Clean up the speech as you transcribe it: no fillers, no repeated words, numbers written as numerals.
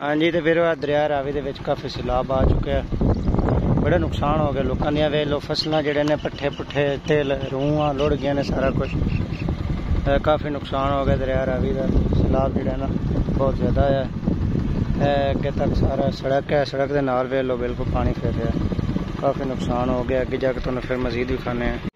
हाँ जी, तो फिर दरिया रावी दे विच काफ़ी सैलाब आ चुके हैं, बड़े नुकसान हो गए लोगों दी। वे लो फसलां जिहड़े ने पट्ठे पुट्ठे तेल रूहां लुढ़ गए ने, सारा कुछ काफ़ी नुकसान हो गया। दरिया रावी का सैलाब जिहड़ा ना बहुत ज़्यादा है। अगे तक सारा सड़क है, सड़क के नाल वे लो बिल्कुल पानी फिर रहा है, काफ़ी नुकसान हो गया। अगे जाके तुहानूं फिर मजीद भी खाने हैं।